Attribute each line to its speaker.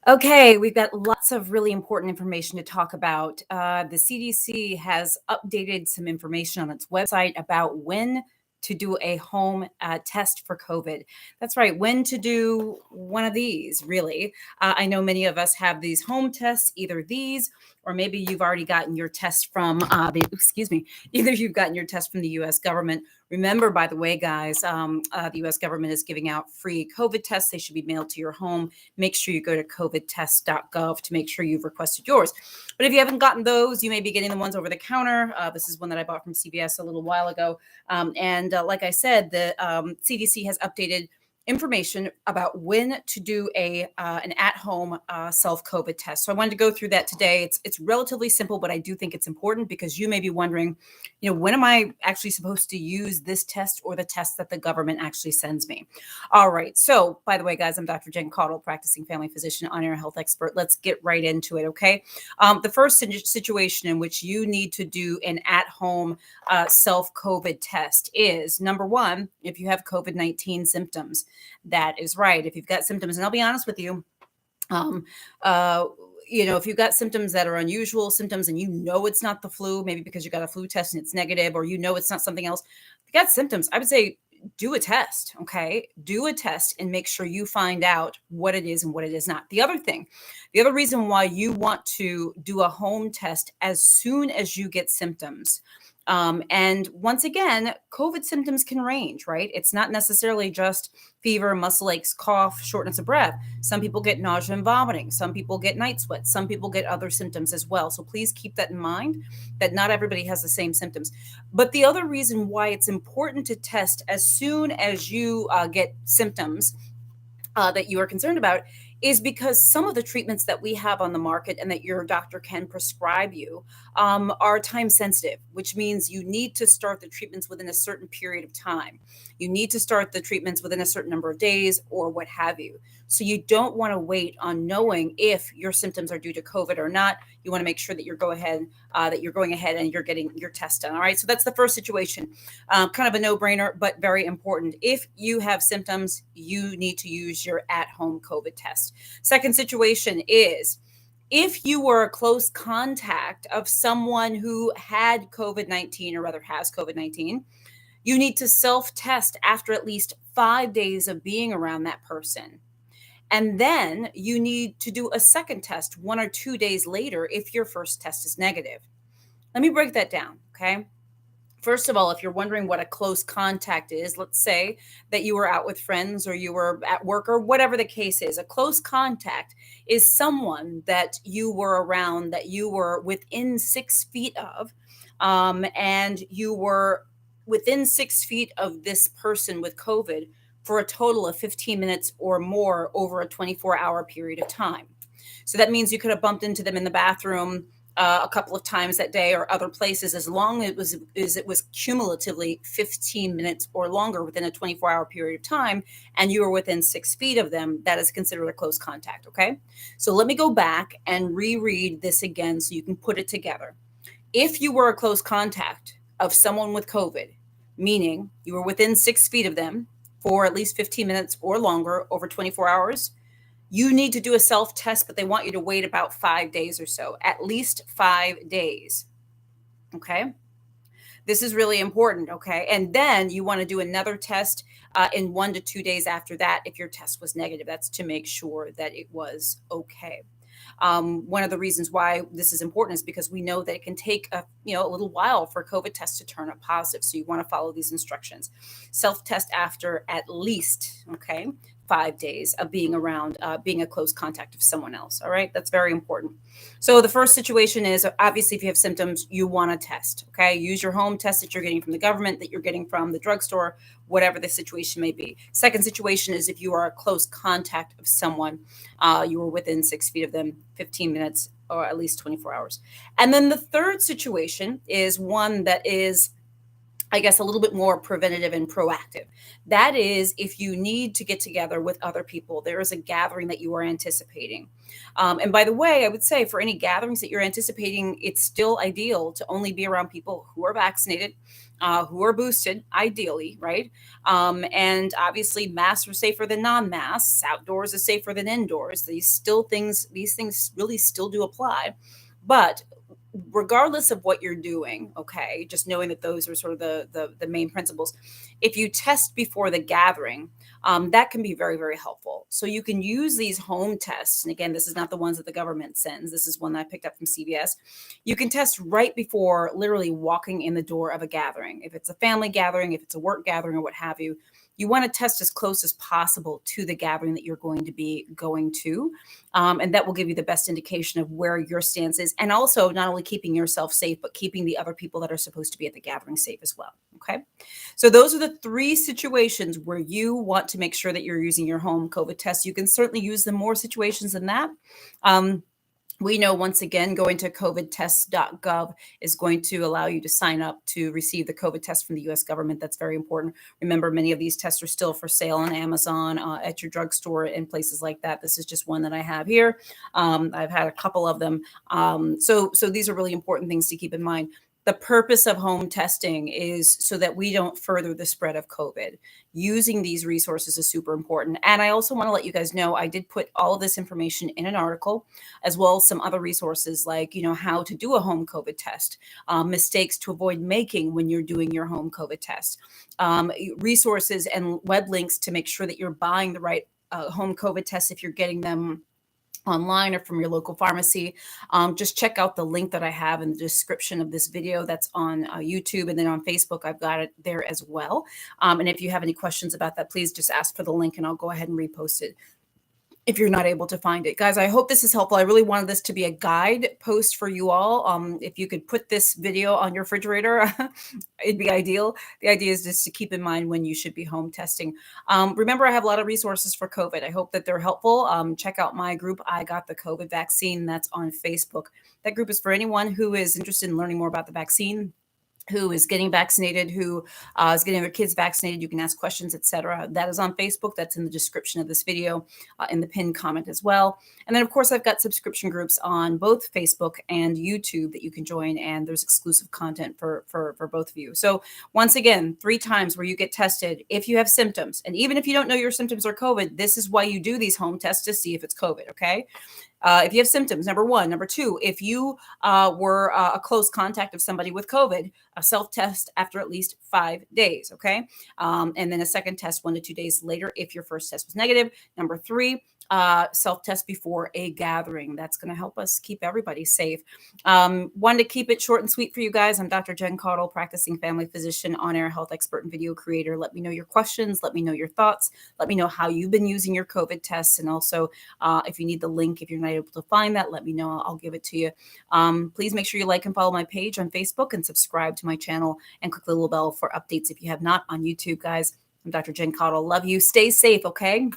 Speaker 1: Okay, we've got lots of really important information to talk about. The CDC has updated some information on its website about when to do a home test for COVID. That's right, when to do one of these, really. I know many of us have these home tests, either these, or maybe you've already gotten your test from either you've gotten your test from the US government. Remember, by the way, guys, the US government is giving out free COVID tests. They should be mailed to your home. Make sure you go to covidtest.gov to make sure you've requested yours. But if you haven't gotten those, you may be getting the ones over the counter. This is one that I bought from CVS a little while ago. And like I said, the CDC has updated information about when to do an at-home self-COVID test. So I wanted to go through that today. It's relatively simple, but I do think it's important because you may be wondering, when am I actually supposed to use this test or the test that the government actually sends me? All right. So, by the way, guys, I'm Dr. Jen Caudle, practicing family physician, on-air health expert. Let's get right into it, okay? The first situation in which you need to do an at-home self-COVID test is, number one, if you have COVID-19 symptoms. That is right. If you've got symptoms, and I'll be honest with you, um, if you've got symptoms that are unusual symptoms and it's not the flu, maybe because you got a flu test and it's negative, or it's not something else, if you got symptoms, I would say do a test, okay? Do a test and make sure you find out what it is and what it is not. The other reason why you want to do a home test as soon as you get symptoms, and once again, COVID symptoms can range, right? It's not necessarily just fever, muscle aches, cough, shortness of breath. Some people get nausea and vomiting. Some people get night sweats. Some people get other symptoms as well. So please keep that in mind, that not everybody has the same symptoms. But the other reason why it's important to test as soon as you get symptoms that you are concerned about is because some of the treatments that we have on the market and that your doctor can prescribe you are time sensitive, which means you need to start the treatments within a certain period of time. You need to start the treatments within a certain number of days or what have you. So you don't want to wait on knowing if your symptoms are due to COVID or not. You want to make sure that you're going ahead and you're getting your test done. All right. So that's the first situation. Kind of a no-brainer, but very important. If you have symptoms, you need to use your at-home COVID test. Second situation is if you were a close contact of someone who had COVID-19 or rather has COVID-19, you need to self-test after at least 5 days of being around that person. And then you need to do a second test 1 or 2 days later if your first test is negative. Let me break that down, okay? First of all, if you're wondering what a close contact is, let's say that you were out with friends or you were at work or whatever the case is. A close contact is someone that you were around, that you were within 6 feet of, and you were within 6 feet of this person with COVID for a total of 15 minutes or more over a 24-hour period of time. So that means you could have bumped into them in the bathroom a couple of times that day or other places, as long as it was cumulatively 15 minutes or longer within a 24-hour period of time, and you were within 6 feet of them. That is considered a close contact, okay? So let me go back and reread this again so you can put it together. If you were a close contact of someone with COVID, meaning you were within 6 feet of them for at least 15 minutes or longer over 24 hours, you need to do a self-test, but they want you to wait about 5 days or so, at least 5 days. Okay? This is really important, okay? And then you want to do another test in 1 to 2 days after that if your test was negative. That's to make sure that it was okay. One of the reasons why this is important is because we know that it can take a little while for COVID tests to turn up positive. So you want to follow these instructions. Self-test after at least, 5 days of being around, being a close contact of someone else. All right. That's very important. So the first situation is, obviously, if you have symptoms, you want to test. Okay. Use your home test that you're getting from the government, that you're getting from the drugstore, whatever the situation may be. Second situation is if you are a close contact of someone, you were within 6 feet of them, 15 minutes or at least 24 hours. And then the third situation is one that is, I guess, a little bit more preventative and proactive. That is, if you need to get together with other people, there is a gathering that you are anticipating. And by the way, I would say for any gatherings that you're anticipating, it's still ideal to only be around people who are vaccinated, who are boosted, ideally, right? And obviously, masks are safer than non-masks. Outdoors is safer than indoors. These things really still do apply. But regardless of what you're doing, okay, just knowing that those are sort of the main principles. If you test before the gathering, that can be very, very helpful. So you can use these home tests. And again, this is not the ones that the government sends. This is one that I picked up from CVS. You can test right before literally walking in the door of a gathering. If it's a family gathering, if it's a work gathering or what have you, you want to test as close as possible to the gathering that you're going to be going to. And that will give you the best indication of where your stance is. And also not only keeping yourself safe, but keeping the other people that are supposed to be at the gathering safe as well. Okay. So those are the three situations where you want to make sure that you're using your home COVID test. You can certainly use them more situations than that. We know, once again, going to covidtest.gov is going to allow you to sign up to receive the COVID test from the US government. That's very important. Remember, many of these tests are still for sale on Amazon, at your drugstore, and places like that. This is just one that I have here. I've had a couple of them. So these are really important things to keep in mind. The purpose of home testing is so that we don't further the spread of COVID. Using these resources is super important. And I also want to let you guys know, I did put all of this information in an article, as well as some other resources like, how to do a home COVID test, mistakes to avoid making when you're doing your home COVID test, resources and web links to make sure that you're buying the right home COVID tests if you're getting them online or from your local pharmacy. Just check out the link that I have in the description of this video. That's on YouTube, and then on Facebook, I've got it there as well. And if you have any questions about that, please just ask for the link and I'll go ahead and repost it if you're not able to find it. Guys, I hope this is helpful. I really wanted this to be a guide post for you all. If you could put this video on your refrigerator, it'd be ideal. The idea is just to keep in mind when you should be home testing. Remember, I have a lot of resources for COVID. I hope that they're helpful. Check out my group, I Got the COVID Vaccine. That's on Facebook. That group is for anyone who is interested in learning more about the vaccine, who is getting vaccinated, who is getting their kids vaccinated. You can ask questions, etc. That is on Facebook. That's in the description of this video, in the pinned comment as well. And then, of course, I've got subscription groups on both Facebook and YouTube that you can join, and there's exclusive content for both of you. So once again, 3 times where you get tested if you have symptoms. And even if you don't know your symptoms are COVID, this is why you do these home tests, to see if it's COVID, okay? If you have symptoms, number 1. Number 2, if you were a close contact of somebody with COVID, a self-test after at least 5 days, okay? And then a second test 1 to 2 days later if your first test was negative. Number 3, self-test before a gathering. That's going to help us keep everybody safe. Wanted to keep it short and sweet for you guys. I'm Dr. Jen Caudle, practicing family physician, on-air health expert, and video creator. Let me know your questions. Let me know your thoughts. Let me know how you've been using your COVID tests. And also, if you need the link, if you're not able to find that, let me know. I'll give it to you. Please make sure you like and follow my page on Facebook and subscribe to my channel and click the little bell for updates if you have not on YouTube, guys. I'm Dr. Jen Caudle. Love you. Stay safe, okay?